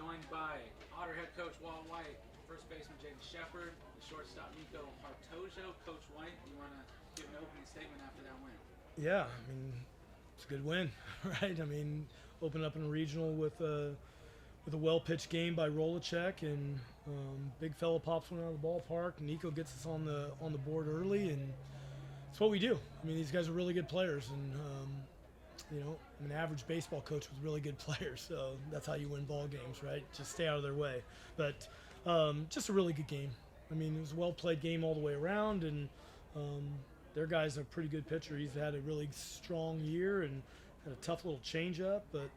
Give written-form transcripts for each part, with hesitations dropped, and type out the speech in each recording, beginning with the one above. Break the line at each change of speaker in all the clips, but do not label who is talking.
joined by Otter head coach Walt White, first baseman Jaden Shepard, the shortstop Nico Hartojo. Coach White, you want to give an opening statement after that win?
Yeah, I mean, it's a good win, right? I mean, open up in a regional with a well-pitched game by Rolacek, and big fella pops one out of the ballpark. Nico gets us on the board early, and it's what we do. I mean, these guys are really good players, and I'm an average baseball coach with really good players, so that's how you win ball games, right? Just stay out of their way. But just a really good game. I mean, it was a well-played game all the way around, and their guy's a pretty good pitcher. He's had a really strong year and had a tough little changeup, but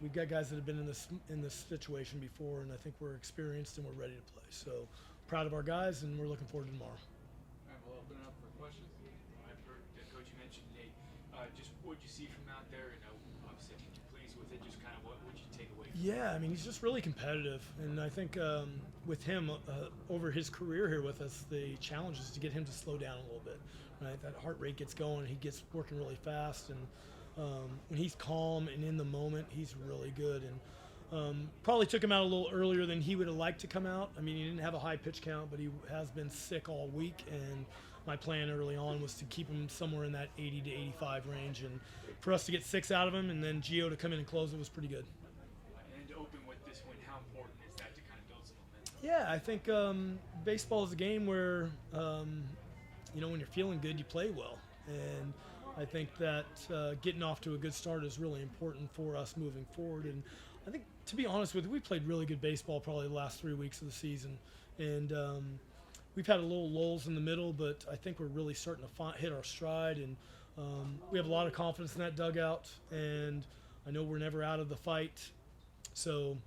we've got guys that have been in this situation before, and I think we're experienced and we're ready to play. So proud of our guys, and we're looking forward to tomorrow.
All right, we'll open it up for questions. I've heard Coach, you mentioned today, just what you see from out there, and obviously you're pleased with it. Just kind of what would you take away from it?
Yeah, I mean, he's just really competitive, and I think with him over his career here with us, the challenge is to get him to slow down a little bit. Right, that heart rate gets going, he gets working really fast, and when he's calm and in the moment, he's really good. And probably took him out a little earlier than he would have liked to come out. I mean, he didn't have a high pitch count, but he has been sick all week, and my plan early on was to keep him somewhere in that 80 to 85 range, and for us to get 6 out of him, and then Gio to come in and close it was pretty good.
And to open with this win, how important is that to kind of build some momentum?
Yeah, I think baseball is a game where when you're feeling good, you play well, and I think that getting off to a good start is really important for us moving forward. And I think, to be honest with you, we played really good baseball probably the last 3 weeks of the season, and we've had a little lulls in the middle, but I think we're really starting to hit our stride, and we have a lot of confidence in that dugout, and I know we're never out of the fight. So,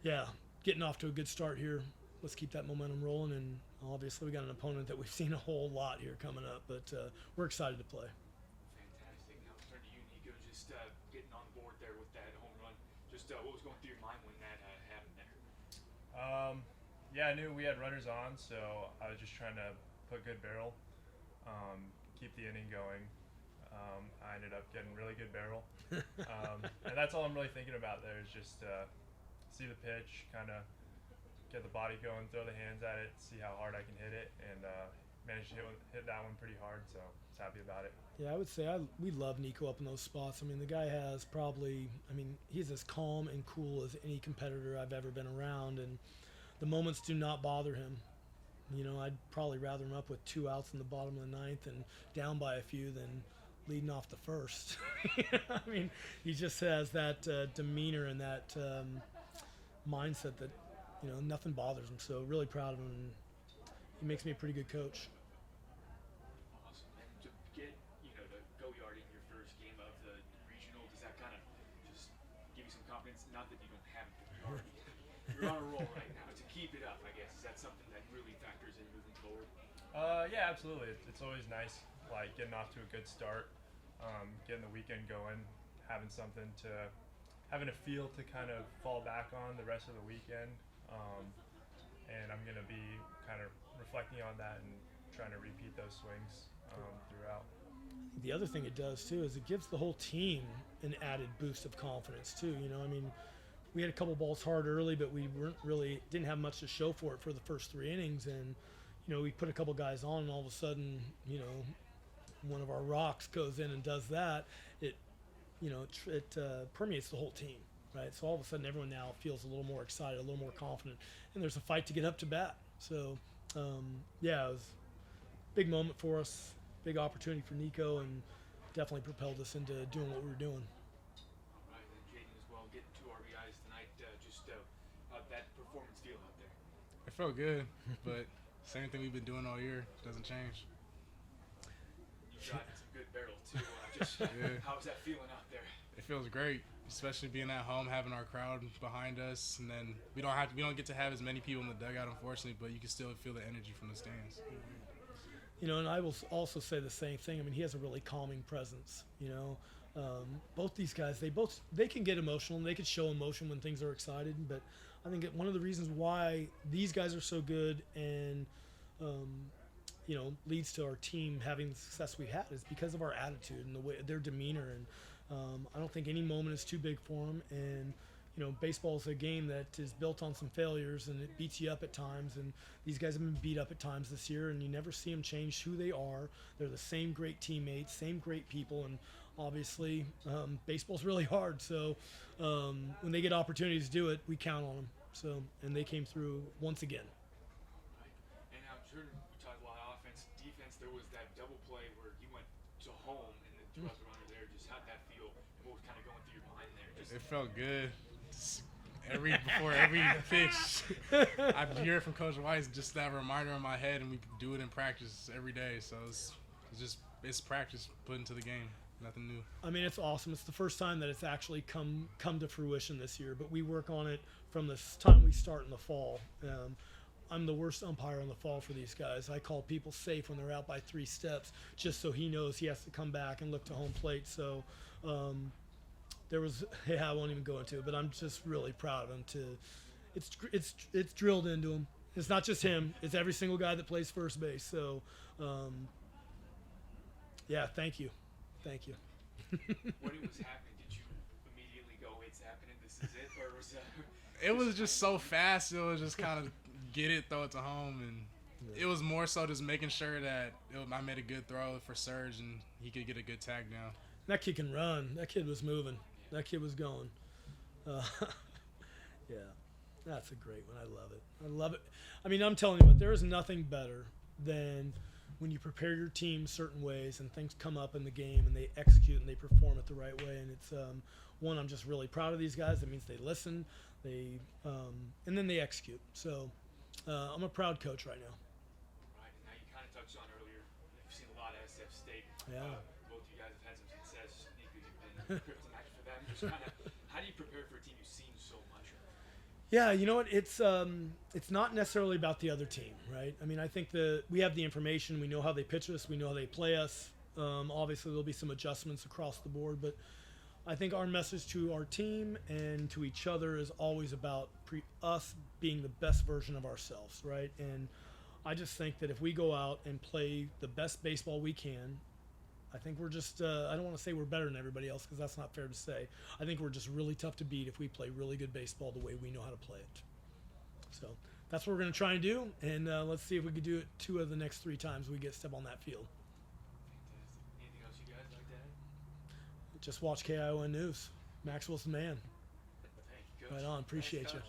yeah, getting off to a good start here. Let's keep that momentum rolling, and obviously we got an opponent that we've seen a whole lot here coming up, but we're excited to play.
Fantastic. Now let's turn to you, Nico. Just getting on board there with that home run. Just what was going through your mind when that happened there?
Yeah, I knew we had runners on, so I was just trying to put good barrel, keep the inning going. I ended up getting really good barrel, and that's all I'm really thinking about there is just see the pitch, kind of get the body going, throw the hands at it, see how hard I can hit it, and managed to hit that one pretty hard, so I was happy about it.
Yeah, I would say we love Nico up in those spots. I mean, the guy has he's as calm and cool as any competitor I've ever been around, and the moments do not bother him. I'd probably rather him up with 2 outs in the bottom of the 9th and down by a few than leading off the first. I mean, he just has that demeanor and that mindset that nothing bothers him. So really proud of him, and he makes me a pretty good coach.
Awesome. And to get the go yard in your first game of the regional, does that kind of just give you some confidence? Not that you don't have it, but you're on a roll right now. To keep it up, I guess, is that something that really factors in moving forward?
Yeah, absolutely. It's always nice, like getting off to a good start, getting the weekend going, having a feel to kind of fall back on the rest of the weekend. And I'm going to be kind of reflecting on that and trying to repeat those swings throughout.
The other thing it does too is it gives the whole team an added boost of confidence too. I mean, we had a couple balls hard early, but we didn't have much to show for it for the first 3 innings, and we put a couple guys on, and all of a sudden, one of our rocks goes in and does that. It permeates the whole team. Right, so all of a sudden everyone now feels a little more excited, a little more confident, and there's a fight to get up to bat. So, yeah, it was a big moment for us, big opportunity for Nico, and definitely propelled us into doing what we were doing.
All right, and Jaden as well, getting 2 RBIs tonight. How'd that performance feel out there?
It felt good, but same thing we've been doing all year doesn't change.
You got some good barrel too.
Yeah.
How's that feeling out there?
It feels great, especially being at home, having our crowd behind us, and then we don't get to have as many people in the dugout, unfortunately, but you can still feel the energy from the stands.
And I will also say the same thing. I mean, he has a really calming presence. Both these guys, they can get emotional, and they can show emotion when things are excited. But I think one of the reasons why these guys are so good and leads to our team having the success we had is because of our attitude and the way their demeanor. And I don't think any moment is too big for them. And baseball is a game that is built on some failures, and it beats you up at times. And these guys have been beat up at times this year, and you never see them change who they are. They're the same great teammates, same great people, and obviously baseball's really hard. So when they get opportunities to do it, we count on them. So, and they came through once again.
Right. And I'm sure we talked a lot of offense, defense. There was that double play where you went to home and then threw out the runner there. Just how'd that feel? And what was kind of going through your mind there?
It felt good. Before every pitch, I'd hear it from Coach Weiss, just that reminder in my head, and we do it in practice every day. So it's practice put into the game. Nothing new.
I mean, it's awesome. It's the first time that it's actually come to fruition this year, but we work on it from the time we start in the fall. I'm the worst umpire in the fall for these guys. I call people safe when they're out by 3 steps, just so he knows he has to come back and look to home plate. So I won't even go into it, but I'm just really proud of him. It's drilled into him. It's not just him. It's every single guy that plays first base. So, yeah, thank you. Thank you.
When it was happening, did you immediately go, "It's happening, this is it," or was
it was just so fast. It was just kind of get it, throw it to home, and it was more so just making sure that I made a good throw for Serge and he could get a good tag down.
That kid can run. That kid was moving. That kid was going. Yeah, that's a great one. I love it. I love it. I mean, I'm telling you what, there is nothing better than when you prepare your team certain ways and things come up in the game and they execute and they perform it the right way. And it's one, I'm just really proud of these guys. That means they listen, and then they execute. So I'm a proud coach right now.
Right, and now you kind of touched on earlier, you've seen a lot of SF State.
Yeah.
Both you guys have had some success. You've been kryptonite for them. Just kind of, how do you prepare for a team you've seen so much of?
Yeah, you know what? It's not necessarily about the other team, right? I mean, I think we have the information. We know how they pitch us. We know how they play us. Obviously, there'll be some adjustments across the board, but I think our message to our team and to each other is always about us being the best version of ourselves, right? And I just think that if we go out and play the best baseball we can, I think we're just, I don't want to say we're better than everybody else because that's not fair to say. I think we're just really tough to beat if we play really good baseball the way we know how to play it. So that's what we're going to try and do, and let's see if we can do it 2 of the next 3 times we get step on that field.
Fantastic. Anything else you guys like to add?
Just watch KION News. Maxwell's the man.
Thank you, Coach.
Right on. Appreciate
Thanks,
you.
Coach.